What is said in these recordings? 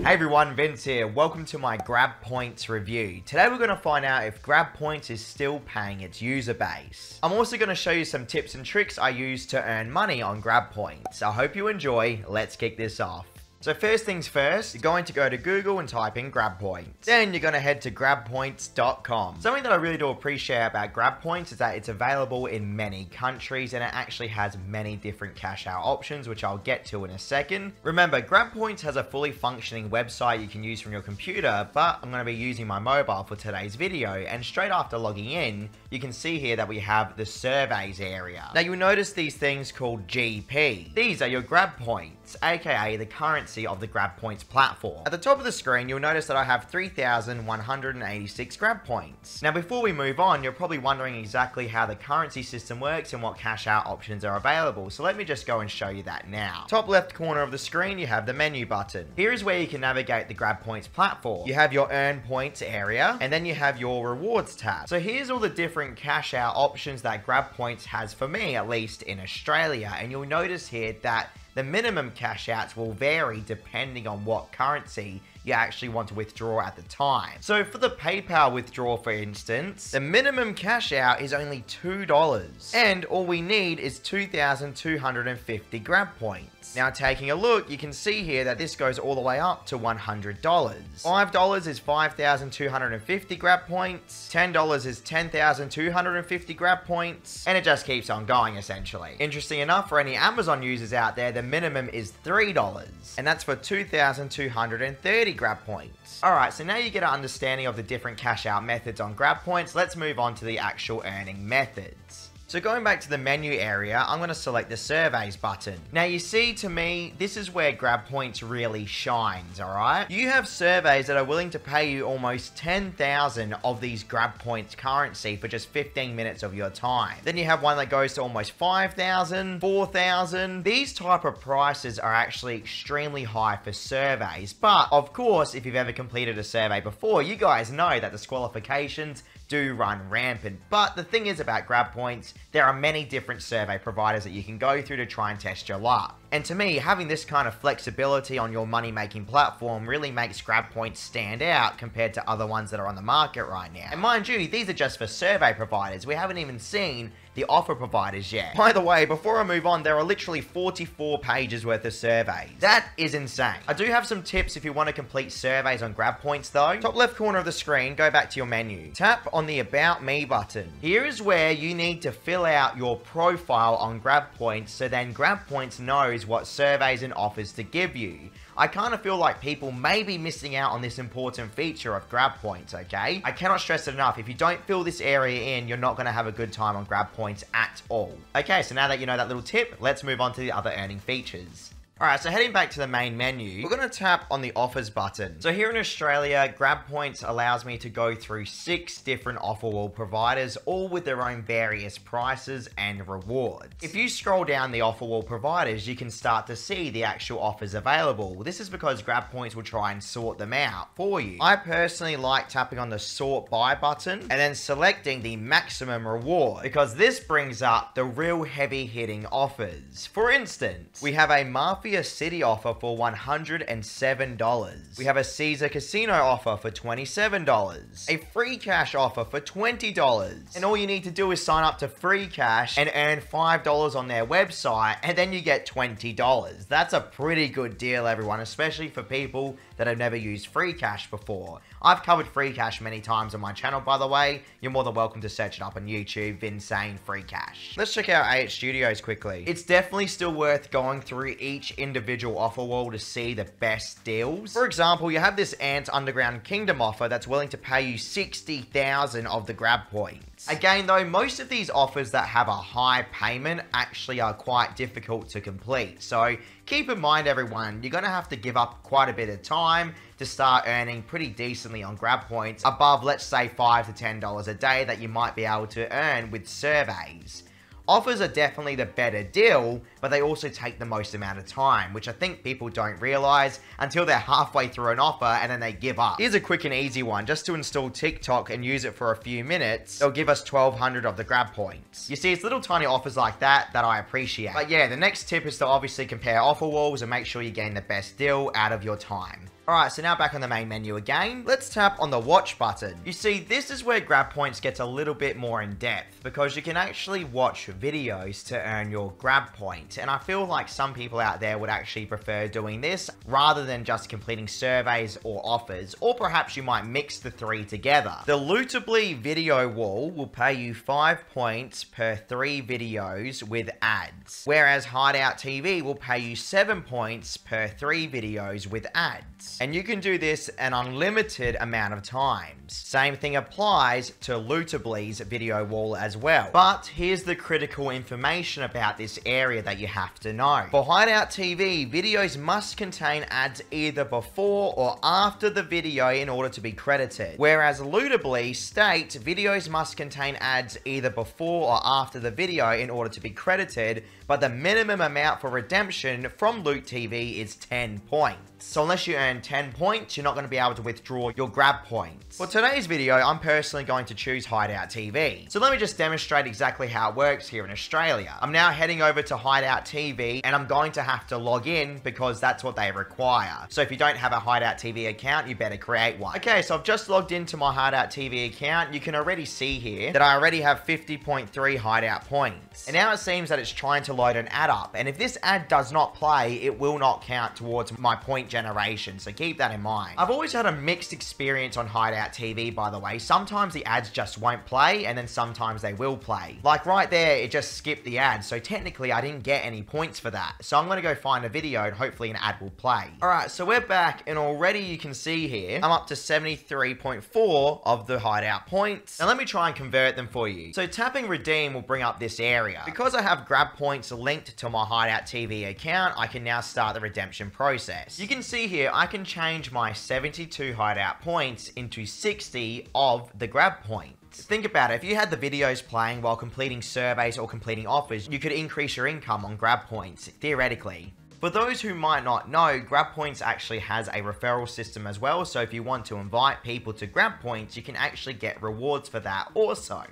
Hey everyone, Vince here. Welcome to my GrabPoints review. Today we're going to find out if GrabPoints is still paying its user base. I'm also going to show you some tips and tricks I use to earn money on GrabPoints. I hope you enjoy. Let's kick this off. So first things first, you're going to go to Google and type in GrabPoints. Then you're going to head to grabpoints.com. Something that I really do appreciate about GrabPoints is that it's available in many countries and it actually has many different cash out options, which I'll get to in a second. Remember, GrabPoints has a fully functioning website you can use from your computer, but I'm going to be using my mobile for today's video. And straight after logging in, you can see here that we have the surveys area. Now you'll notice these things called GP. These are your GrabPoints, aka the currency of the GrabPoints platform. At the top of the screen, you'll notice that I have 3,186 GrabPoints. Now, before we move on, you're probably wondering exactly how the currency system works and what cash out options are available. So let me just go and show you that now. Top left corner of the screen, you have the menu button. Here is where you can navigate the GrabPoints platform. You have your earn points area, and then you have your rewards tab. So here's all the different cash out options that GrabPoints has for me, at least in Australia. And you'll notice here that the minimum cash outs will vary depending on what currency you actually want to withdraw at the time. So for the PayPal withdrawal, for instance, the minimum cash out is only $2. And all we need is 2,250 GrabPoints. Now taking a look, you can see here that this goes all the way up to $100. $5 is 5,250 GrabPoints. $10 is 10,250 GrabPoints. And it just keeps on going, essentially. Interesting enough, for any Amazon users out there, the minimum is $3. And that's for 2,230 GrabPoints. Alright, so now you get an understanding of the different cash out methods on GrabPoints. Let's move on to the actual earning methods. So going back to the menu area, I'm going to select the surveys button. Now you see, to me, this is where GrabPoints really shines, alright? You have surveys that are willing to pay you almost 10,000 of these GrabPoints currency for just 15 minutes of your time. Then you have one that goes to almost 5,000, 4,000. These type of prices are actually extremely high for surveys. But of course, if you've ever completed a survey before, you guys know that disqualifications do run rampant. But the thing is about GrabPoints, there are many different survey providers that you can go through to try and test your luck. And to me, having this kind of flexibility on your money-making platform really makes GrabPoints stand out compared to other ones that are on the market right now. And mind you, these are just for survey providers. We haven't even seen the offer providers yet. By the way, before I move on, there are literally 44 pages worth of surveys. That is insane. I do have some tips if you want to complete surveys on GrabPoints though. Top left corner of the screen, go back to your menu. Tap on the About Me button. Here is where you need to fill out your profile on GrabPoints so then GrabPoints knows what surveys and offers to give you. I kind of feel like people may be missing out on this important feature of GrabPoints, okay? I cannot stress it enough. If you don't fill this area in, you're not going to have a good time on GrabPoints at all. Okay, so now that you know that little tip, let's move on to the other earning features. Alright, so heading back to the main menu, we're going to tap on the offers button. So here in Australia, GrabPoints allows me to go through 6 different offer wall providers, all with their own various prices and rewards. If you scroll down the offer wall providers, you can start to see the actual offers available. This is because GrabPoints will try and sort them out for you. I personally like tapping on the sort by button and then selecting the maximum reward, because this brings up the real heavy hitting offers. For instance, we have a Mafia City offer for $107. We have a Caesar Casino offer for $27. A Free Cash offer for $20. And all you need to do is sign up to Free Cash and earn $5 on their website, and then you get $20. That's a pretty good deal, everyone, especially for people that have never used Free Cash before. I've covered Free Cash many times on my channel, by the way. You're more than welcome to search it up on YouTube, Vinsane Free Cash. Let's check out AH Studios quickly. It's definitely still worth going through each individual offer wall to see the best deals. For example, you have this Ants Underground Kingdom offer that's willing to pay you 60,000 of the GrabPoints. Again though, most of these offers that have a high payment actually are quite difficult to complete. So keep in mind, everyone, you're going to have to give up quite a bit of time to start earning pretty decently on GrabPoints above, let's say, $5 to $10 a day that you might be able to earn with surveys. Offers are definitely the better deal, but they also take the most amount of time, which I think people don't realize until they're halfway through an offer and then they give up. Here's a quick and easy one. Just to install TikTok and use it for a few minutes, they'll give us 1,200 of the GrabPoints. You see, it's little tiny offers like that that I appreciate. But yeah, the next tip is to obviously compare offer walls and make sure you gain the best deal out of your time. Alright, so now back on the main menu again, let's tap on the watch button. You see, this is where GrabPoints gets a little bit more in depth, because you can actually watch videos to earn your GrabPoint, and I feel like some people out there would actually prefer doing this rather than just completing surveys or offers, or perhaps you might mix the three together. The Lootably video wall will pay you 5 points per 3 videos with ads, whereas Hideout TV will pay you 7 points per 3 videos with ads. And you can do this an unlimited amount of times. Same thing applies to Lootably's video wall as well. But here's the critical information about this area that you have to know. For Hideout TV, videos must contain ads either before or after the video in order to be credited. Whereas Lootably states videos must contain ads either before or after the video in order to be credited, but the minimum amount for redemption from Loot TV is 10 points. So unless you earn 10 points, you're not going to be able to withdraw your GrabPoints. For today's video, I'm personally going to choose Hideout TV. So let me just demonstrate exactly how it works here in Australia. I'm now heading over to Hideout TV, and I'm going to have to log in because that's what they require. So if you don't have a Hideout TV account, you better create one. Okay, so I've just logged into my Hideout TV account. You can already see here that I already have 50.3 Hideout points. And now it seems that it's trying to load an ad up. And if this ad does not play, it will not count towards my point generation. So keep that in mind. I've always had a mixed experience on Hideout TV, by the way. Sometimes the ads just won't play, and then sometimes they will play. Like right there, it just skipped the ad. So technically, I didn't get any points for that. So I'm going to go find a video and hopefully an ad will play. Alright, so we're back, and already you can see here, I'm up to 73.4 of the Hideout points. Now let me try and convert them for you. So tapping redeem will bring up this area. Because I have GrabPoints linked to my Hideout TV account, I can now start the redemption process. You can see here, I can change my 72 Hideout points into 60 of the GrabPoints. Think about it, if you had the videos playing while completing surveys or completing offers, you could increase your income on GrabPoints, theoretically. For those who might not know, GrabPoints actually has a referral system as well, so if you want to invite people to GrabPoints, you can actually get rewards for that also.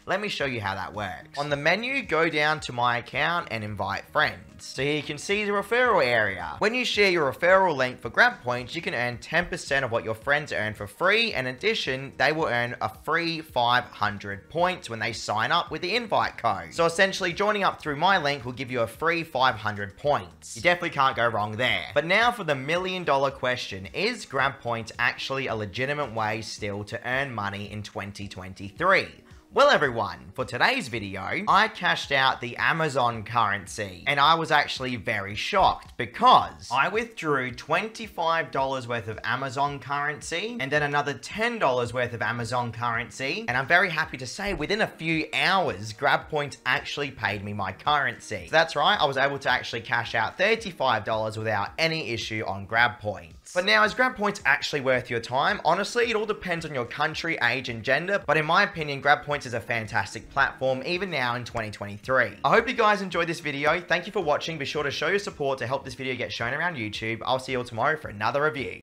Let me show you how that works. On the menu, go down to my account and invite friends. So here you can see the referral area. When you share your referral link for GrabPoints, you can earn 10% of what your friends earn for free. In addition, they will earn a free 500 points when they sign up with the invite code. So essentially, joining up through my link will give you a free 500 points. You definitely can't go wrong there. But now for the million-dollar question, is GrabPoints actually a legitimate way still to earn money in 2023? Well everyone, for today's video, I cashed out the Amazon currency, and I was actually very shocked because I withdrew $25 worth of Amazon currency and then another $10 worth of Amazon currency, and I'm very happy to say within a few hours, GrabPoints actually paid me my currency. So that's right, I was able to actually cash out $35 without any issue on GrabPoints. But now, is GrabPoints actually worth your time? Honestly, it all depends on your country, age, and gender, but in my opinion, GrabPoints is a fantastic platform, even now in 2023. I hope you guys enjoyed this video. Thank you for watching. Be sure to show your support to help this video get shown around YouTube. I'll see you all tomorrow for another review.